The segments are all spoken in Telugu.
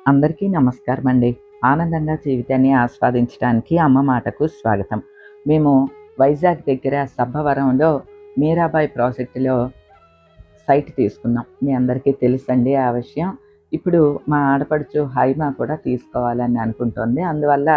అందరికీ నమస్కారం అండి. ఆనందంగా జీవితాన్ని ఆస్వాదించడానికి అమ్మ మాటకు స్వాగతం. మేము వైజాగ్ దగ్గర సబ్బవరంలో మీరాబాయి ప్రాజెక్టులో సైట్ తీసుకున్నాం. మీ అందరికీ తెలుసండి ఆ విషయం. ఇప్పుడు మా ఆడపడుచు హైమ కూడా తీసుకోవాలని అనుకుంటోంది. అందువల్ల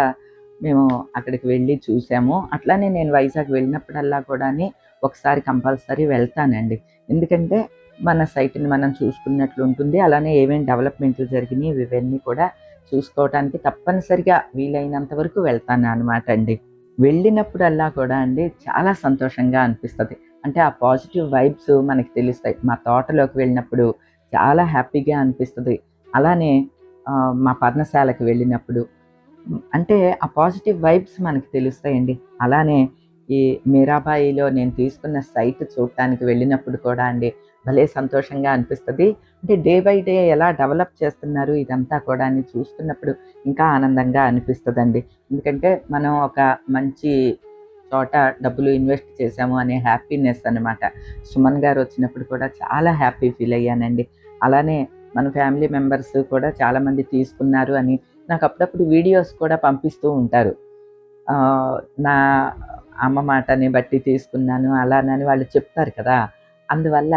మేము అక్కడికి వెళ్ళి చూసాము. అట్లానే నేను వైజాగ్ వెళ్ళినప్పుడల్లా కూడాని ఒకసారి కంపల్సరీ వెళ్తానండి. ఎందుకంటే మన సైట్‌ని మనం చూసుకున్నట్లు ఉంటుంది. అలానే ఏమేం డెవలప్‌మెంట్లు జరిగినాయి ఇవన్నీ కూడా చూసుకోవటానికి తప్పనిసరిగా వీలైనంత వరకు వెళ్తాననమాట అండి. వెళ్ళినప్పుడల్లా కూడా అండి చాలా సంతోషంగా అనిపిస్తది. అంటే ఆ పాజిటివ్ వైబ్స్ మనకి తెలుస్తాయి. మా తోటలోకి వెళ్ళినప్పుడు చాలా హ్యాపీగా అనిపిస్తది. అలానే మా పర్ణశాలకు వెళ్ళినప్పుడు అంటే ఆ పాజిటివ్ వైబ్స్ మనకి తెలుస్తాయండి. అలానే ఈ మీరాబాయిలో నేను తీసుకున్న సైట్ చూడటానికి వెళ్ళినప్పుడు కూడా అండి భలే సంతోషంగా అనిపిస్తది. అంటే డే బై డే ఎలా డెవలప్ చేస్తున్నారు ఇదంతా కూడా అని చూస్తున్నప్పుడు ఇంకా ఆనందంగా అనిపిస్తదండి. ఎందుకంటే మనం ఒక మంచి చోట డబ్బులు ఇన్వెస్ట్ చేశాము అనే హ్యాపీనెస్ అనమాట. సుమన్ గారు వచ్చినప్పుడు కూడా చాలా హ్యాపీ ఫీల్ అయ్యానండి. అలానే మన ఫ్యామిలీ మెంబర్స్ కూడా చాలామంది తీసుకున్నారు అని నాకు అప్పుడప్పుడు వీడియోస్ కూడా పంపిస్తూ ఉంటారు. నా అమ్మ మాటని బట్టి తీసుకున్నాను అలానని వాళ్ళు చెప్తారు కదా! అందువల్ల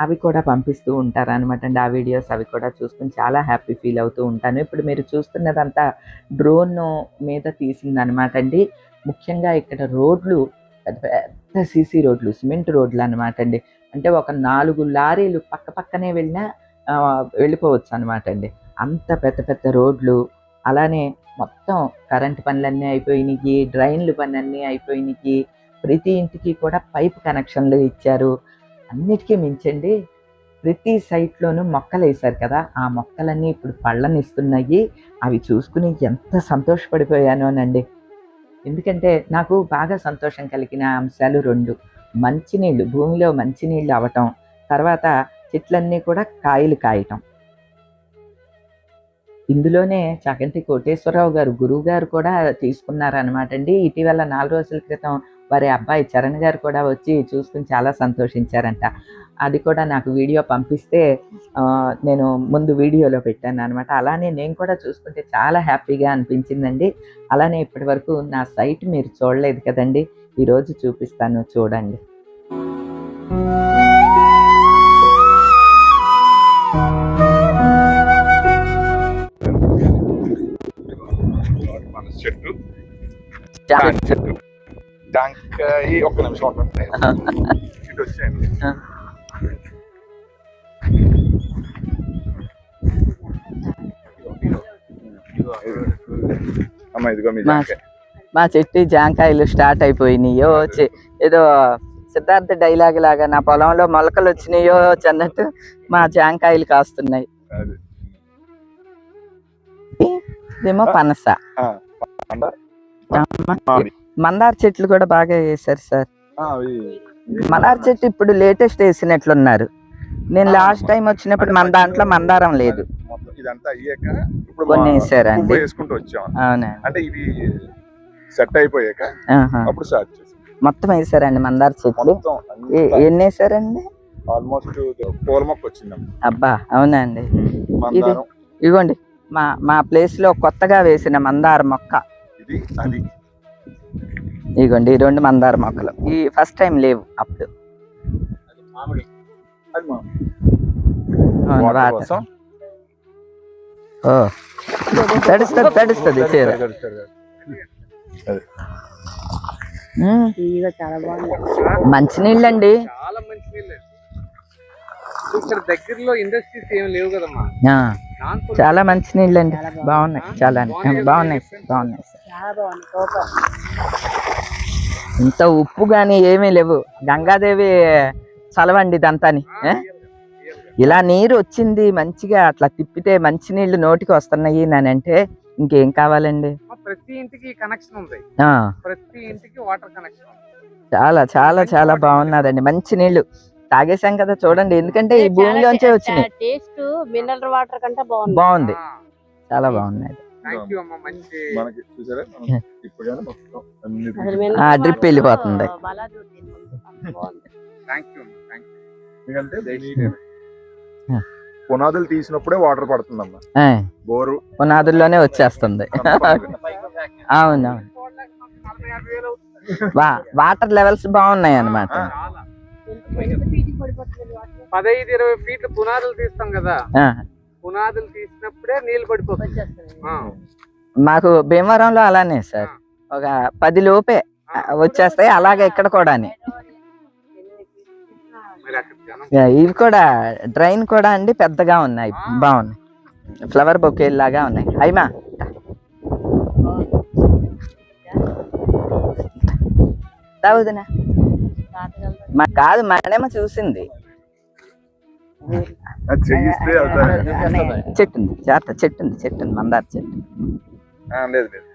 అవి కూడా పంపిస్తూ ఉంటారనమాట అండి. ఆ వీడియోస్ అవి కూడా చూసుకొని చాలా హ్యాపీ ఫీల్ అవుతూ ఉంటాను. ఇప్పుడు మీరు చూస్తున్నదంతా డ్రోను మీద తీసిందనమాట అండి. ముఖ్యంగా ఇక్కడ రోడ్లు పెద్ద పెద్ద సీసీ రోడ్లు, సిమెంట్ రోడ్లనమాట అండి. అంటే ఒక 4 లారీలు పక్క పక్కనే వెళ్ళినా వెళ్ళిపోవచ్చనమాట అండి. అంత పెద్ద పెద్ద రోడ్లు. అలానే మొత్తం కరెంట్ పనులన్నీ అయిపోయినియి, డ్రైన్‌లు పనన్నీ అయిపోయినియి. ప్రతి ఇంటికి కూడా పైప్ కనెక్షన్‌లు ఇచ్చారు. అన్నిటికీ మించండి ప్రతి సైట్‌లోనూ మొక్కలేశారు కదా! ఆ మొక్కలన్నీ ఇప్పుడు పళ్ళనిస్తున్నాయి. అవి చూసుకుని ఎంత సంతోషపడిపోయానోనండి. ఎందుకంటే నాకు బాగా సంతోషం కలిగిన అంశాలు 2. మంచినీళ్ళు, భూమిలో మంచినీళ్ళు అవ్వటం. తర్వాత చెట్లన్నీ కూడా కాయలు కాయటం. ఇందులోనే చాగంటి కోటేశ్వరరావు గారు గురువుగారు కూడా తీసుకున్నారనమాట అండి. ఇటీవల 4 రోజుల క్రితం వారి అబ్బాయి చరణ్ గారు కూడా వచ్చి చూసుకొని చాలా సంతోషించారంట. అది కూడా నాకు వీడియో పంపిస్తే నేను ముందు వీడియోలో పెట్టాననమాట. అలానే నేను కూడా చూసుకుంటే చాలా హ్యాపీగా అనిపించిందండి. అలానే ఇప్పటివరకు నా సైట్ మీరు చూడలేదు కదండీ! ఈరోజు చూపిస్తాను చూడండి. చెట్టు జామ చెట్టు. జాంకాయ ఒక్క నిమిషం ఉంటుంది ఇటు వచ్చేయండి. అమ్మ ఇదిగో మీ జాంకాయ. మా చెట్టు జాంకాయలు స్టార్ట్ అయిపోయినాయో ఏదో సిద్ధార్థ డైలాగ్ లాగా నా పొలంలో మొలకలు వచ్చినాయో అన్నట్టు మా జాంకాయలు కాస్తున్నాయి. ఇదేమో పనస. మందార చెట్లు కూడా బాగా వేశారు సార్. మందార చెట్టు ఇప్పుడు లేటెస్ట్ వేసినట్లున్నారు. నేను లాస్ట్ టైం వచ్చినప్పుడు మన దాంట్లో మందారం లేదు. ఇదంతా అయ్యాక ఇప్పుడు కొన్ని వేసారండి. వేసుకుంటూ వచ్చాం. అవునా? అంటే ఇవి సెట్ అయిపోయాక అప్పుడు స్టార్ట్ చేసాం. మొత్తం వేసారండి మందార చెట్లు. ఎన్ని వేసారండి? ఆల్మోస్ట్ పూల మొక్క వచ్చింది. అబ్బా అవునండి. ఇదిగోండి మా ప్లేస్ లో కొత్తగా వేసిన మందార మొక్క ఇది. అది ఇదిగోండి ఈ 2 మందార మొక్కలు ఈ ఫస్ట్ టైం లేవు అప్పుడు. తడుస్తుంది చీర. మంచినీళ్ళండి. దగ్గరలో ఇండస్ట్రీస్ ఏం లేవు కదమ్మా. చాలా మంచినీళ్ళు అండి. బాగున్నాయి. చాలా బాగున్నాయి. ఇంత ఉప్పు గాని ఏమీ లేవు. గంగాదేవి చలవండి ఇదంతాని. ఇలా నీరు వచ్చింది మంచిగా అట్లా తిప్పితే మంచినీళ్ళు నోటికి వస్తున్నాయి అంటే ఇంకేం కావాలండి. ప్రతి ఇంటికి కనెక్షన్ ఉంది. ప్రతి ఇంటికి వాటర్ కనెక్షన్. చాలా చాలా చాలా బాగున్నదండి. మంచి నీళ్లు తాగేసాం కదా చూడండి. ఎందుకంటే ఈ భూమిలోంచే వచ్చినాయి. టేస్ట్ మినరల్ వాటర్ కంటే బాగుంది. చాలా బాగున్నాయి. డ్రిప్ వెళ్ళిపోతుంది. పునాదులు తీసినప్పుడే వాటర్ పడుతుందమ్మా. ఆ, బోరు పునాదుల్లోనే వచ్చేస్తుంది. అవునవును, 40,000 అవుతుంది. వాటర్ లెవెల్స్ బాగున్నాయి అన్నమాట. 15-20 ఫీట్లు పునాదులు తీస్తాం కదా, ఆ, పునాదులు తీసినప్పుడే నీళ్లు పడిపోతాయి. మాకు భీమవరంలో అలానే సార్, ఒక 10 లోపే వచ్చేస్తాయి. అలాగే ఇక్కడ కూడా మరి అక్కడ జనం ఇవి కూడా డ్రైన్ కూడా అండి పెద్దగా ఉన్నాయి, బాగున్నాయి, ఫ్లవర్ బొకే లాగా ఉన్నాయి. అయిమా తాగుదునా కాదు, మనమేమో చూసింది అది చేయిస్తే అవుతుంది. చెట్టు ఉంది, చెట్టు ఉంది, మందార చెట్టు. లేదు లేదు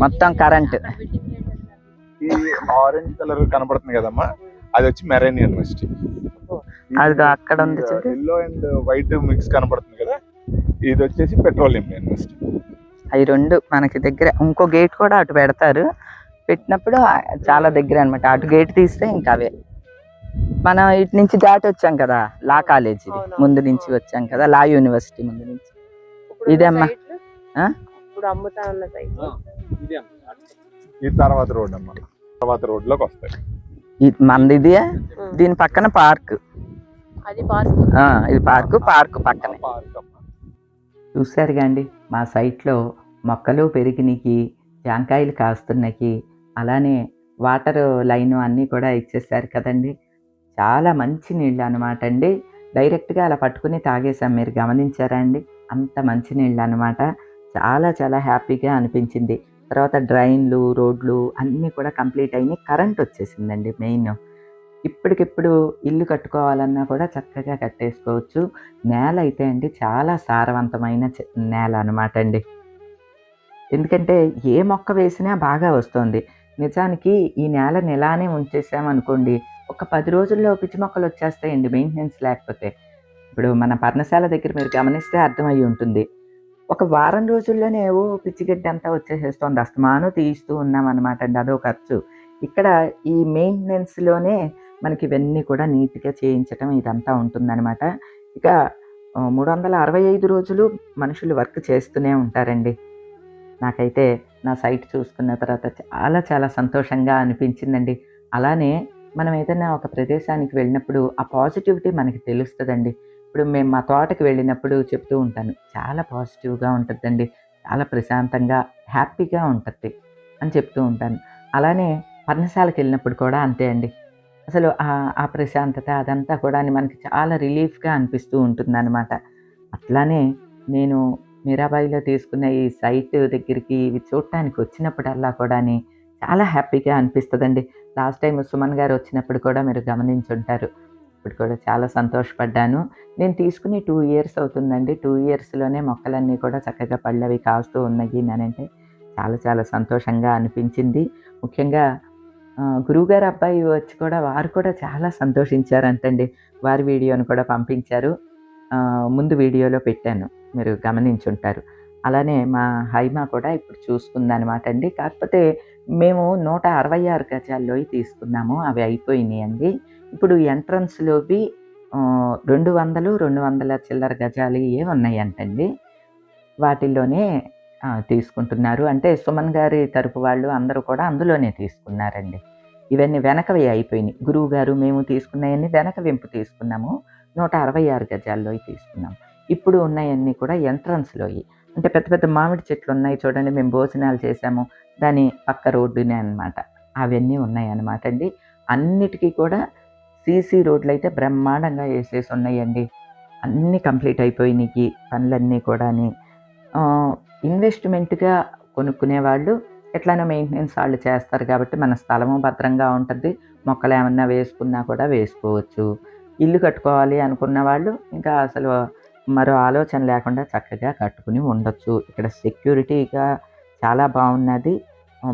మొత్తం కరెంట్. ఈ ఆరెంజ్ కలర్ కనబడుతుంది కదమ్మా, అది వచ్చి మెరైన్ యూనివర్సిటీ. అది అక్కడ ఉంది, ఎల్లో అండ్ వైట్ మిక్స్ కనబడుతుంది కదా, ఇది వచ్చేసి పెట్రోలియం యూనివర్సిటీ. అవి రెండు మనకి దగ్గర. ఇంకో గేట్ కూడా అటు పెడతారు, పెట్టినప్పుడు చాలా దగ్గర అనమాట. అటు గేట్ తీస్తే ఇంకా అవే. మనం ఇటు నుంచి దాటి వచ్చాం కదా, లా కాలేజీ ముందు నుంచి వచ్చాం కదా, లా యూనివర్సిటీ ముందు నుంచి. ఇదేమ్మా ఇప్పుడు అమ్ముతా ఉన్న సైట్. ఈ తర్వాత రోడ్ అమ్మా, తర్వాత రోడ్ లోకి వస్తాయి. మనది ఇది, దీని పక్కన పార్క్. అది పార్క్. ఇది పార్క్ పక్కనే. చూసారుగా అండి, మా సైట్లో మొక్కలు పెరిగినకి, జాంకాయలు కాస్తున్నాయి, అలానే వాటర్ లైన్ అన్నీ కూడా ఇచ్చేసారు కదండి. చాలా మంచి నీళ్ళు అనమాట అండి. డైరెక్ట్గా అలా పట్టుకుని తాగేసాం, మీరు గమనించారా అండి? అంత మంచి నీళ్ళు అనమాట. చాలా చాలా హ్యాపీగా అనిపించింది. తర్వాత డ్రైన్లు, రోడ్లు అన్నీ కూడా కంప్లీట్ అయినాయి. కరెంట్ వచ్చేసిందండి మెయిన్. ఇప్పటికిప్పుడు ఇల్లు కట్టుకోవాలన్నా కూడా చక్కగా కట్టేసుకోవచ్చు. నేల అయితే అండి చాలా సారవంతమైన నేల అనమాట అండి. ఎందుకంటే ఏ మొక్క వేసినా బాగా వస్తుంది. నిజానికి ఈ నేలని ఇలానే ఉంచేసామనుకోండి, ఒక 10 రోజుల్లో పిచ్చి మొక్కలు వచ్చేస్తాయండి మెయింటెనెన్స్ లేకపోతే. ఇప్పుడు మన పర్ణశాల దగ్గర మీరు గమనిస్తే అర్థమయ్యి ఉంటుంది, ఒక వారం రోజుల్లోనే ఏవో పిచ్చిగడ్డి అంతా వచ్చేసేస్తుంది. అస్తమాను తీస్తూ ఉన్నాం అనమాట అండి, అదో ఖర్చు. ఇక్కడ ఈ మెయింటెనెన్స్లోనే మనకి ఇవన్నీ కూడా నీట్గా చేయించటం ఇదంతా ఉంటుందన్నమాట. ఇక 365 రోజులు మనుషులు వర్క్ చేస్తూనే ఉంటారండి. నాకైతే నా సైట్ చూసుకున్న తర్వాత చాలా చాలా సంతోషంగా అనిపించిందండి. అలానే మనం ఏదైనా ఒక ప్రదేశానికి వెళ్ళినప్పుడు ఆ పాజిటివిటీ మనకి తెలుస్తుందండి. ఇప్పుడు మేము మా తోటకి వెళ్ళినప్పుడు చెప్తూ ఉంటాను, చాలా పాజిటివ్గా ఉంటుందండి, చాలా ప్రశాంతంగా హ్యాపీగా ఉంటుంది అని చెప్తూ ఉంటాను. అలానే పర్ణశాలకు వెళ్ళినప్పుడు కూడా అంతే అండి. అసలు ఆ ప్రశాంతత అదంతా కూడా మనకి చాలా రిలీఫ్గా అనిపిస్తూ ఉంటుందన్నమాట. అట్లానే నేను మీరాబాయిలో తీసుకున్న ఈ సైట్ దగ్గరికి ఇవి చూడటానికి వచ్చినప్పుడల్లా కూడా చాలా హ్యాపీగా అనిపిస్తుందండి. లాస్ట్ టైం సుమన్ గారు వచ్చినప్పుడు కూడా మీరు గమనించుంటారు. ఇప్పుడు కూడా చాలా సంతోషపడ్డాను. నేను తీసుకుని 2 ఇయర్స్ అవుతుందండి. 2 ఇయర్స్లోనే మొక్కలన్నీ కూడా చక్కగా పళ్ళవి కాస్తూ ఉన్నాయి అంటే చాలా చాలా సంతోషంగా అనిపించింది. ముఖ్యంగా గురువుగారు అబ్బాయి వచ్చి కూడా వారు కూడా చాలా సంతోషించారంటండి. వారి వీడియోను కూడా పంపించారు. ముందు వీడియోలో పెట్టాను, మీరు గమనించుంటారు. అలానే మా హైమా కూడా ఇప్పుడు చూసుకుందనమాట అండి. కాకపోతే మేము 166 గజాల్లోవి తీసుకున్నాము, అవి అయిపోయినాయండి. ఇప్పుడు ఎంట్రన్స్లోవి 200, 200 చిల్లర గజాలు ఏ ఉన్నాయంటండి. వాటిల్లోనే తీసుకుంటున్నారు. అంటే సుమన్ గారి తరపు వాళ్ళు అందరూ కూడా అందులోనే తీసుకున్నారండి. ఇవన్నీ వెనకవి అయిపోయినాయి. గురువు గారు మేము తీసుకున్నవన్నీ వెనక వెంపు తీసుకున్నాము. 166 గజాల్లోవి తీసుకున్నాము. ఇప్పుడు ఉన్నాయన్నీ కూడా ఎంట్రన్స్లోవి. అంటే పెద్ద పెద్ద మామిడి చెట్లు ఉన్నాయి చూడండి, మేము భోజనాలు చేసాము దాని పక్క రోడ్డునే అనమాట. అవన్నీ ఉన్నాయన్నమాట అండి. అన్నిటికీ కూడా సీసీ రోడ్లు అయితే బ్రహ్మాండంగా వేసేసి ఉన్నాయండి. అన్నీ కంప్లీట్ అయిపోయినాయి పనులన్నీ కూడా. ఇన్వెస్ట్మెంట్గా కొనుక్కునే వాళ్ళు ఎట్లైనా మెయింటెనెన్స్ వాళ్ళు చేస్తారు కాబట్టి మన స్థలము భద్రంగా ఉంటుంది. మొక్కలు ఏమన్నా వేసుకున్నా కూడా వేసుకోవచ్చు. ఇల్లు కట్టుకోవాలి అనుకున్న వాళ్ళు ఇంకా అసలు మరో ఆలోచన లేకుండా చక్కగా కట్టుకుని ఉండొచ్చు. ఇక్కడ సెక్యూరిటీగా చాలా బాగున్నది,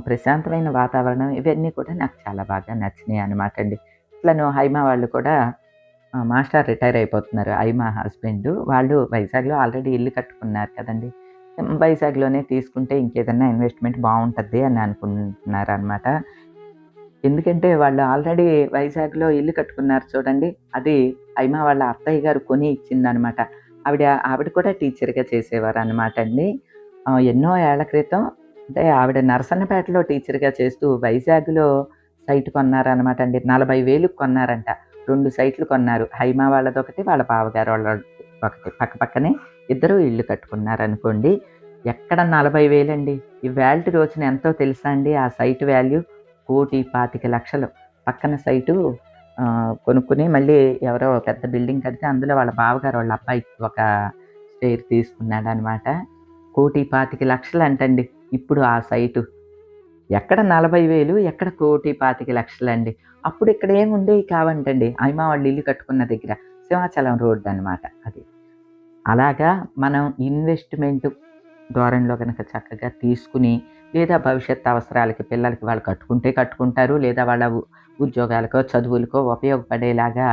ప్రశాంతమైన వాతావరణం, ఇవన్నీ కూడా నాకు చాలా బాగా నచ్చినాయి అనమాట అండి. ఇట్లా హైమా వాళ్ళు కూడా మాస్టర్ రిటైర్ అయిపోతున్నారు. హైమా హస్బెండ్ వాళ్ళు వైజాగ్లో ఆల్రెడీ ఇల్లు కట్టుకున్నారు కదండి. వైజాగ్లోనే తీసుకుంటే ఇంకేదన్నా ఇన్వెస్ట్మెంట్ బాగుంటుంది అని అనుకుంటున్నారు అనమాట. ఎందుకంటే వాళ్ళు ఆల్రెడీ వైజాగ్‌లో ఇల్లు కట్టుకున్నారు చూడండి. అది హైమ వాళ్ళ అత్తయ్య గారు కొని ఇచ్చిందనమాట. ఆవిడ కూడా టీచర్‌గా చేసేవారనమాట అండి. ఎన్నో ఏళ్ల క్రితం అంటే ఆవిడ నరసన్నపేటలో టీచర్‌గా చేస్తూ వైజాగ్‌లో సైట్ కొన్నారనమాట అండి. 40,000కి కొన్నారంట. 2 సైట్లు కొన్నారు. హైమ వాళ్ళదొకటి, వాళ్ళ బావగారు వాళ్ళది ఒకటి. పక్కపక్కనే ఇద్దరు ఇల్లు కట్టుకున్నారనుకోండి. ఎక్కడ 40,000 అండి. ఇవాల్టి రోజున ఎంతో తెలుసా అండి ఆ సైట్ వాల్యూ? 1,25,00,000 పక్కన సైటు కొనుక్కొని మళ్ళీ ఎవరో పెద్ద బిల్డింగ్ కడితే అందులో వాళ్ళ బావగారు వాళ్ళ అబ్బాయికి ఒక షేర్ తీసుకున్నాడనమాట. 1,25,00,000 అంటండి ఇప్పుడు ఆ సైటు. ఎక్కడ 40,000 ఎక్కడ 1,25,00,000 అండి. అప్పుడు ఇక్కడ ఏమి ఉండేవి కావంటండి. హైమ వాళ్ళు ఇల్లు కట్టుకున్న దగ్గర. సింహాచలం రోడ్ అనమాట అది. అలాగా మనం ఇన్వెస్ట్‌మెంట్ ధోరణిలో గనక చక్కగా తీసుకుని, లేదా భవిష్యత్తు అవసరాలకి పిల్లలకి వాళ్ళు కట్టుకుంటే కట్టుకుంటారు. లేదా వాళ్ళ ఉద్యోగాలకో, చదువులకో ఉపయోగపడేలాగా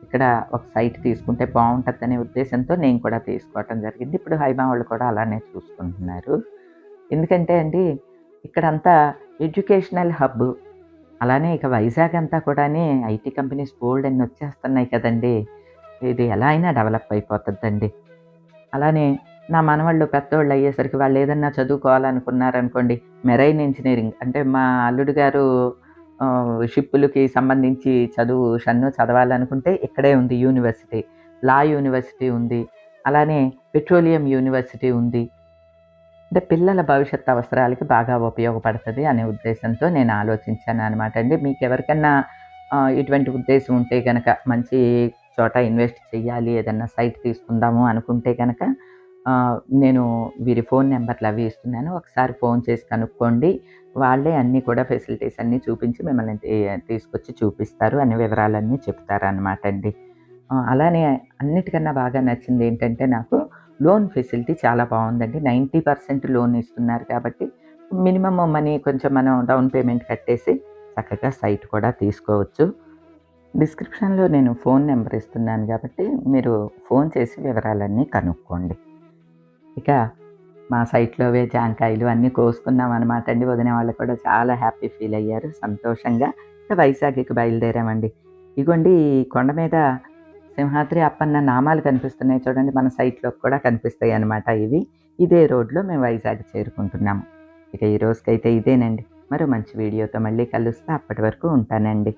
ఇక్కడ ఒక సైట్ తీసుకుంటే బావుంటదనే ఉద్దేశంతో నేను కూడా తీసుకోవటం జరిగింది. ఇప్పుడు హైమ వాళ్ళు కూడా అలానే చూసుకుంటున్నారు. ఎందుకంటే అండి ఇక్కడంతా ఎడ్యుకేషనల్ హబ్. అలానే ఇక వైజాగ్ అంతా కూడాని ఐటీ కంపెనీస్ బోలెడన్ని వచ్చేస్తున్నాయి కదండీ! ఇది ఎలా అయినా డెవలప్ అయిపోతద్దండి. అలానే నా మనవళ్ళు పెద్దోళ్ళు అయ్యేసరికి వాళ్ళు ఏదన్నా చదువుకోవాలనుకున్నారనుకోండి, మెరైన్ ఇంజినీరింగ్ అంటే మా అల్లుడు గారు షిప్పులకి సంబంధించి చదవాలనుకుంటే ఇక్కడే ఉంది యూనివర్సిటీ. లా యూనివర్సిటీ ఉంది. అలానే పెట్రోలియం యూనివర్సిటీ ఉంది. అంటే పిల్లల భవిష్యత్తు అవసరాలకి బాగా ఉపయోగపడతది అనే ఉద్దేశంతో నేను ఆలోచించాననమాట అండి. మీకెవరికన్నా ఇటువంటి ఉద్దేశం ఉంటే గనక మంచి చోట ఇన్వెస్ట్ చెయ్యాలి, ఏదన్నా సైట్ తీసుకుందాము అనుకుంటే గనక నేను వీరి ఫోన్ నెంబర్లు అవి ఇస్తున్నాను. ఒకసారి ఫోన్ చేసి కనుక్కోండి. వాళ్ళే అన్నీ కూడా ఫెసిలిటీస్ అన్నీ చూపించి మిమ్మల్ని తీసుకొచ్చి చూపిస్తారు. అన్ని వివరాలన్నీ చెప్తారనమాట అండి. అలానే అన్నిటికన్నా బాగా నచ్చింది ఏంటంటే నాకు లోన్ ఫెసిలిటీ చాలా బావుందండి. 90% లోన్ ఇస్తున్నారు కాబట్టి మినిమమ్ మనీ కొంచెం మనం డౌన్ పేమెంట్ కట్టేసి చక్కగా సైట్ కూడా తీసుకోవచ్చు. డిస్క్రిప్షన్‌లో నేను ఫోన్ నెంబర్ ఇస్తున్నాను కాబట్టి మీరు ఫోన్ చేసి వివరాలన్నీ కనుక్కోండి. ఇక మా సైట్‌లోవే జాంకాయలు అన్నీ కోసుకున్నామనమాట అండి. వదిన వాళ్ళు కూడా చాలా హ్యాపీ ఫీల్ అయ్యారు సంతోషంగా. ఇక వైజాగ్‌కి బయలుదేరామండి. ఇగోండి ఈ కొండ మీద సింహాద్రి అప్పన్న నామాలు కనిపిస్తున్నాయి చూడండి. మన సైట్‌లోకి కూడా కనిపిస్తాయి అన్నమాట ఇవి. ఇదే రోడ్‌లో మేము వైజాగ్ చేరుకుంటున్నాము. ఇక ఈ రోజుకైతే ఇదేనండి. మరో మంచి వీడియోతో మళ్ళీ కలుస్తా. అప్పటి వరకు ఉంటానండి.